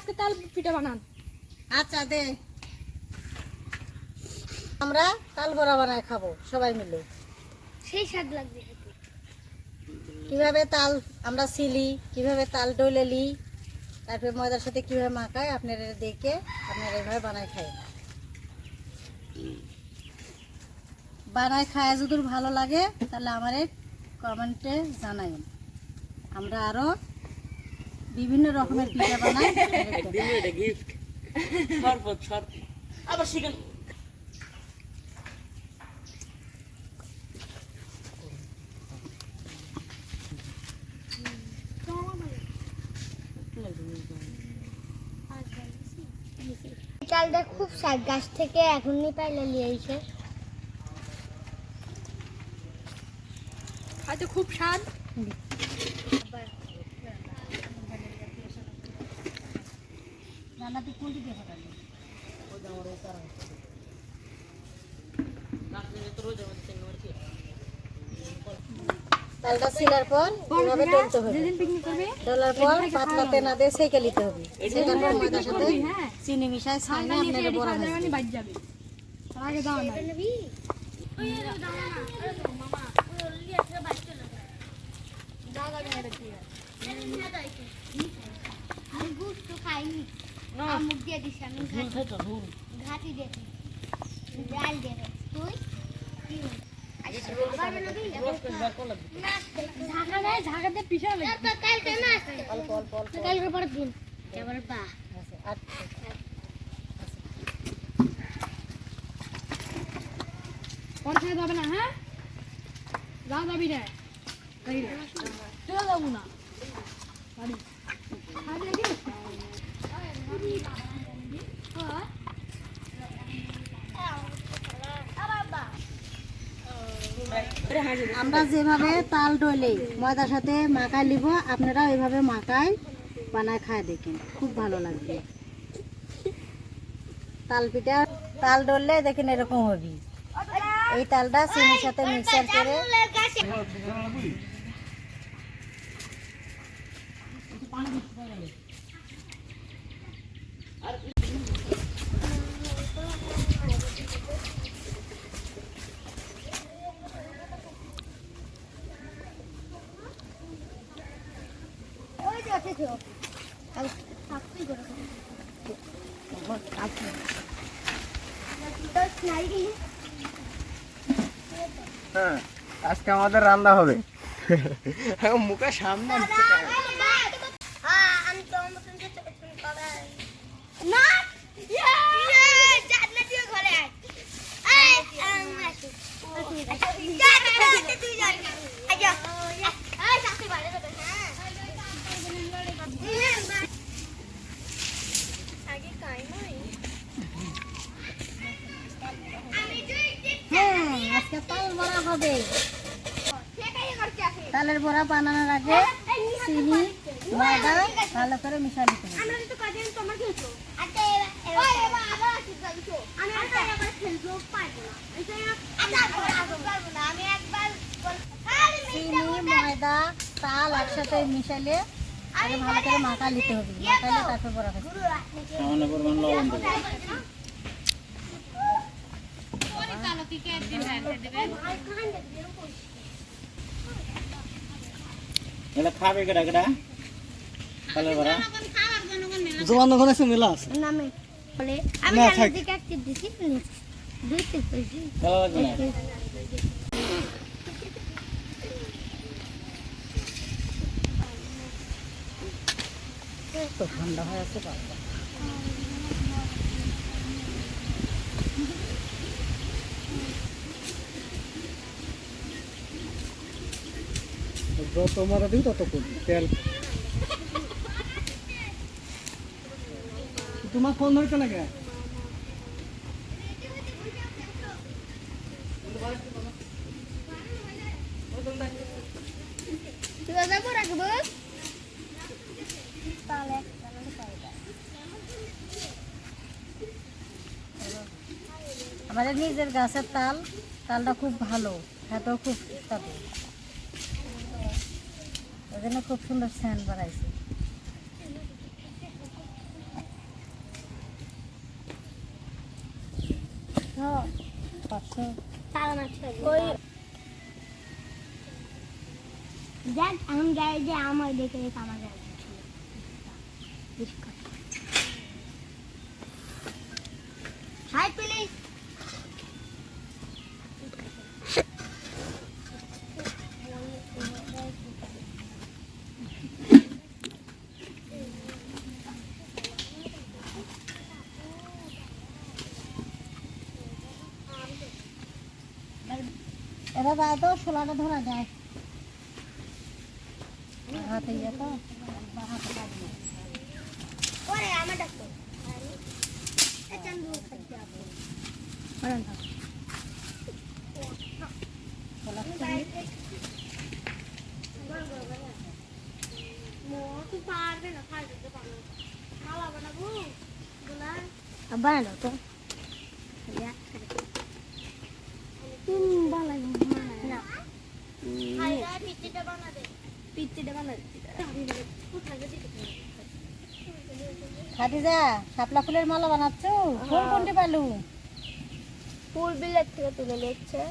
আজকে তাল পিঠা বানান। আচ্ছা দে, আমরা তাল বড়া বানায় খাবো সবাই মিলে। সেই স্বাদ লাগবে। কিভাবে তাল আমরা ছিলি, কিভাবে তাল ডলে লি, তারপরে ময়দার সাথে কিভাবে মাখায় আপনারা দেখে আপনারা এভাবে বানায় খায়। বানায় খায় যদি ভালো লাগে তাহলে আমার কমেন্টে জানাই। আমরা আরো বিভিন্ন রকমের পিঠা বানাই। আবার শিখেন। চালটা খুব স্বাদ, গাছ থেকে এখনই পাইলে নিয়ে এসে হয়তো খুব স্বাদ। তালটা ছিলার পর এভাবে ডলতে হবে, ডলার পর পাতলা তেনা দিয়ে সেকে নিতে হবে। সেটার পর ময়দার সাথে চিনি মিশায় ছাইনে আপনারা বড়া ভাজবেন। আগে দাও না আমি গুস্তু খাইনি, মুখ দিয়ে দিস, আমি ঘাটি দেখি ডাল দেবে তুই ঝাঁকাতে পিছাবে কালকে না কালকে পরের দিন এবারে বা পরে যাবে না। হ্যাঁ যাও যাবি রে চলে যাবো না আমরা যেভাবে তাল ডলে ময়দার সাথে মাখায় নিব, আপনারা ওইভাবে মাখায় বানায় খায় দেখেন, খুব ভালো লাগবে। তাল পিঠা তাল ডললে দেখেন এরকম হবে। এই তালটা চিনির সাথে মিক্সার করে হ্যাঁ, আজকে আমাদের রান্না হবে। মুখে সামনে আজকে তাল বড়া হবে। তালের বড়া বানানোর আগে চিনি ময়দা ভালো করে মিশিয়ে নিতে হবে। চিনি ময়দা তাল একসাথে মিশালে আগে ভালো করে মাখা নিতে হবে, মাখাইলে তারপর বড়া খাচ্ছি। এটা খাবে কেডা কেডা তালের বড়া জোয়ান দোকান আছে মেলা আছে নামে বলে আমি দিকে অ্যাক্টিভ দিছি দুই তিন পেয়েছি ভালো লাগবে না। তো ঠান্ডা হয়ে আছে বাবা। যত মারা দিই তত করবি তেল। তোমার ফোন ধরছে না কেন? আমাদের নিজের গাছের তাল, তালটা খুব ভালো, খেতেও খুব সুস্বাদু, ওই জন্য খুব সুন্দর স্যান্ড বাড়াইছে। 500 তারা মাছ ওই দেখ এখন গায়ে যে আমার দেখে আমার গায়ে হাই প্লিজ এটা যায় তো শোলাটা ধরা যায় হাতে ইয়ে তো হাতে লাগবে ওরে আমার ডাক্তার এটা দূর খাইতে হবে বলেন তো শোলা মোটু পারবে না খাইতে পারবে মালা বানাবো বলা বানাও তো তিন বানাই না হাইরা পিচ্চিটা বানা দে পিচ্চিটা বানা দে খাদিজা শাপলা ফুলের মালা বানাচ্ছ ফুল কোনটি পালু ফুল বিলেট থেকে তুলে নিচ্ছে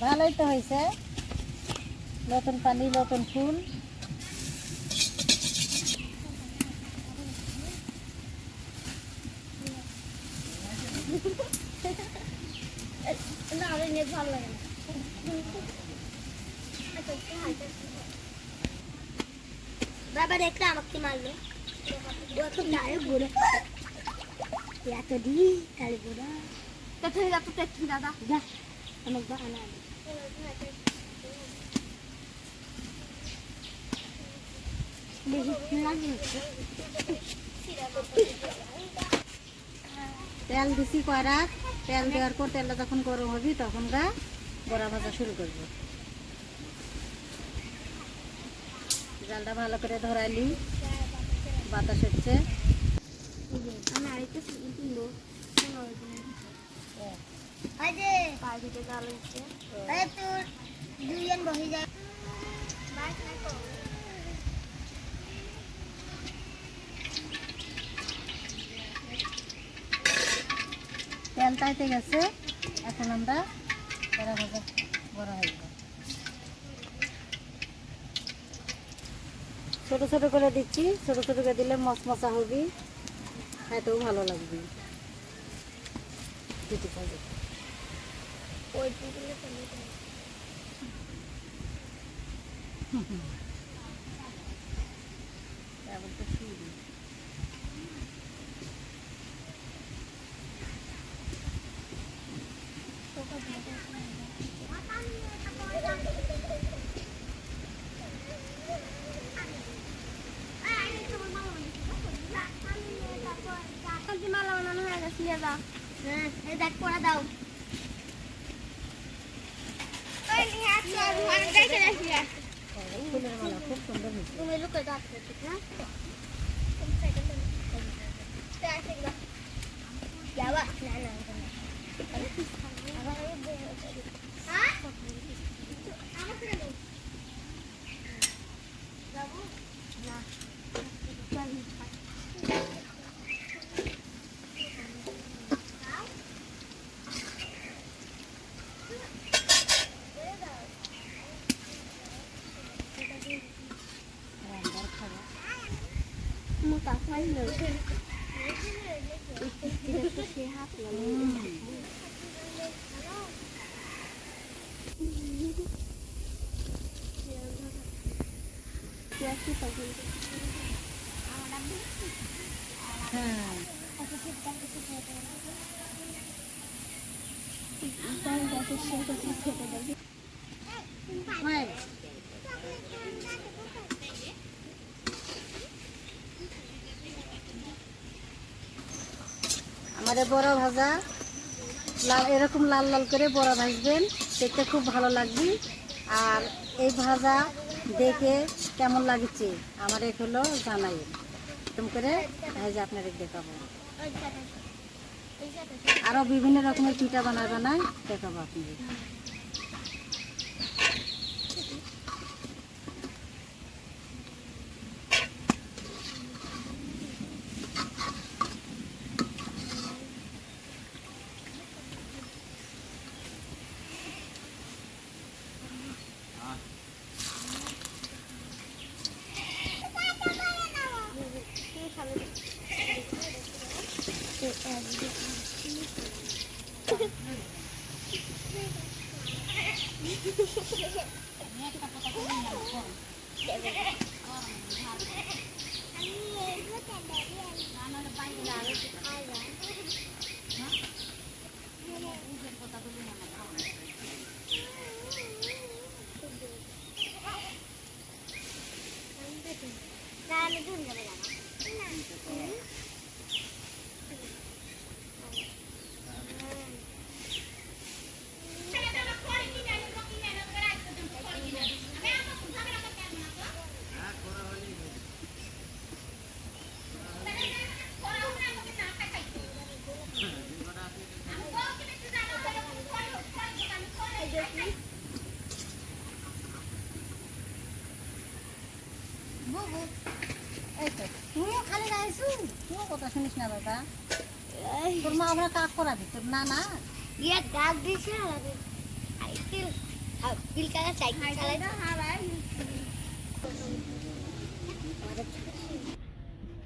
ভালোই তো হয়েছে নতুন পানি নতুন ফুল না আমি নেট ভালো লাগে না বাবা দেখতে আমাকে মারলো ও তো নারে বুড়ো এত দি তাহলে বুড়ো কোথায় যাবো দেখি দাদা যা আমার বাহানা বেশি লাগে তেল দিছি কড়া তেল দেওয়ার পর তেলটা যখন গরম হবে তখন বড়া ভাজা শুরু করবো জালটা ভালো করে ধরাইলি বাতাস হচ্ছে আমি আরেকটা কিনবো আজে পার্টিতে জাল হচ্ছে এই তোর দুইজন বসে যায় বাইক রাখো তেল তাইতে গেছে এখন আমরা বড়া ভাজা বড়া হয়ে যাবে ছোট ছোট করে দিচ্ছি ছোট ছোট করে দিলে মশমশা হবে খাইতেও ভালো লাগবে দিতে পারবে ওই দিলে চলে যায় এবার তো শুরু মালা বানানো হয়ে গেছে নিয়ে যাও হ্যাঁ এই দেখ পড়া দাও ফুলের মালা খুব সুন্দর হয়েছে তুমি লুকে দাও হ্যাঁ যাবা না না মোটা খাইলো সে হাত হ্যাঁ আমাদের বড়া ভাজা লাল এরকম লাল লাল করে বড়া ভাজবেন দেখতে খুব ভালো লাগবে আর এই ভাজা দেখে কেমন লাগছে আমার হলো জানাই এরকম করে ভাজা আপনাদের দেখাবো আরও বিভিন্ন রকমের পিঠা বানায় দেখাবো আপনাদের এই তো তুইও খালি গাইছু তুইও কথা শুনিস না বাবা তোর মা আমরা কাজ করাবি তোর না না ये डाक दिसे साइकिल बिल का साइकिल चलाए ना हां भाई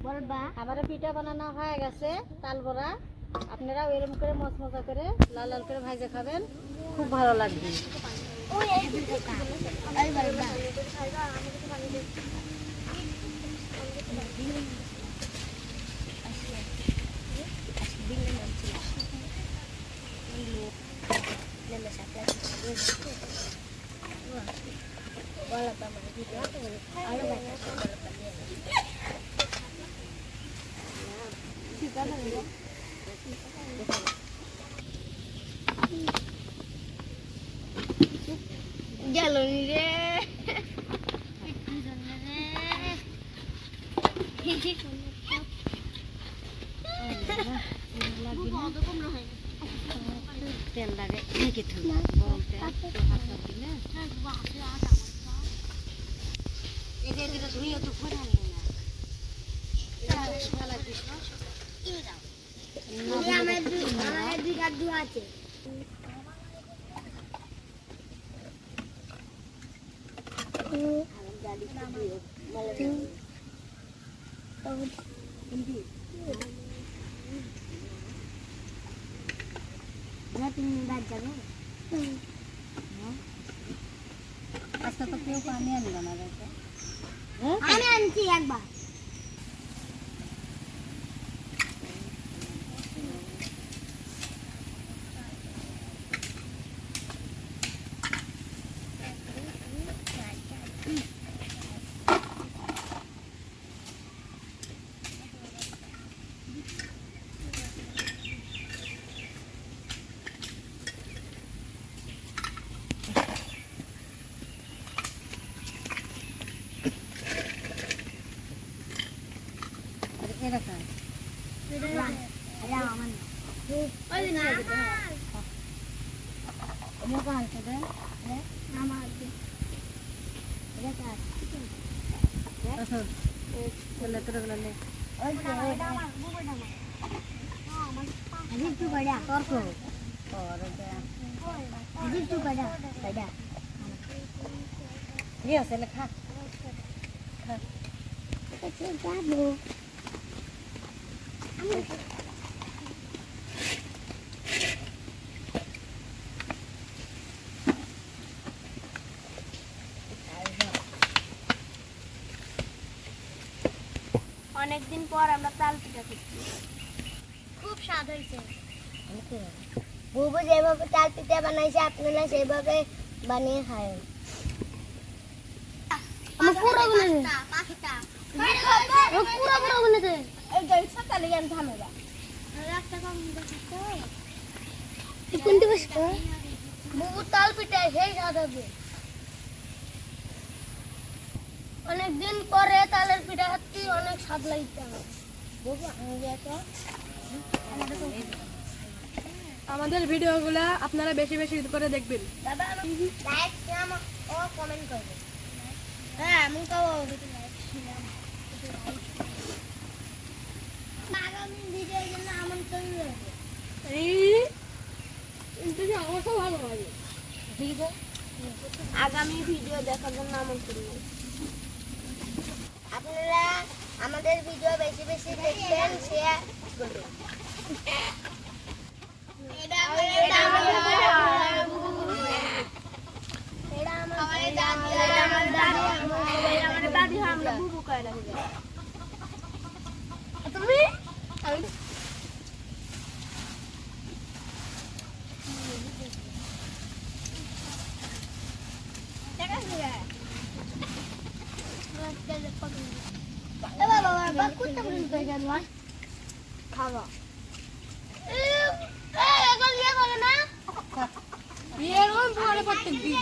বলবা আমারে পিঠা বানানো হয়ে গেছে তাল বড়া আপনারাও এরকম করে মজা করে লাল লাল করে ভাজে খাবেন খুব ভালো লাগবে ওই এই আই বলবা জ্বালনি রে তেল লাগে ঢেকে থাকবে গরম তেল তো হাত দিলে এটা ধুই তো ফোড়া নিয়ে না আমার দুই কাপ দুধ আছে আজকে তো কেউ পানি আনলো না দেখো আমি আনছি একবার এটা খাই লেখা অনেকদিন পর আমরা তাল পিঠা খাচ্ছি খুব স্বাদ হয়েছে বুবু যেভাবে তাল পিঠা বানাইছে আপনারা সেভাবে বানিয়ে খায় আমার পুরো বানাইছে পাখিটা পুরো পুরো বানাইছে এই গাড়ি সকালে গিয়ে আমি থামে একটা কম দেখো কোনটি বসতো বুবু তাল পিঠা সেই স্বাদ হবে অনেকদিন পরে তালের পিঠা খাচ্ছি অনেক স্বাদ লাগছে আমাদের ভিডিওগুলো আপনারা বেশি বেশি করে দেখবেন দাদা লাইক শেয়ার ও কমেন্ট করবেন হ্যাঁ আমি তো আগামী ভিডিওর জন্য আমন্ত্রণ রইল আগামী ভিডিও দেখার জন্য আমন্ত্রণ রইল আপনারা আমাদের ভিডিও বেশি বেশি দেখবেন শেয়ার করবেন আমার দাদি হয় আমরা বুবু কয় না তুমি খাওয়া বিয়ের পরে প্রত্যেক দিন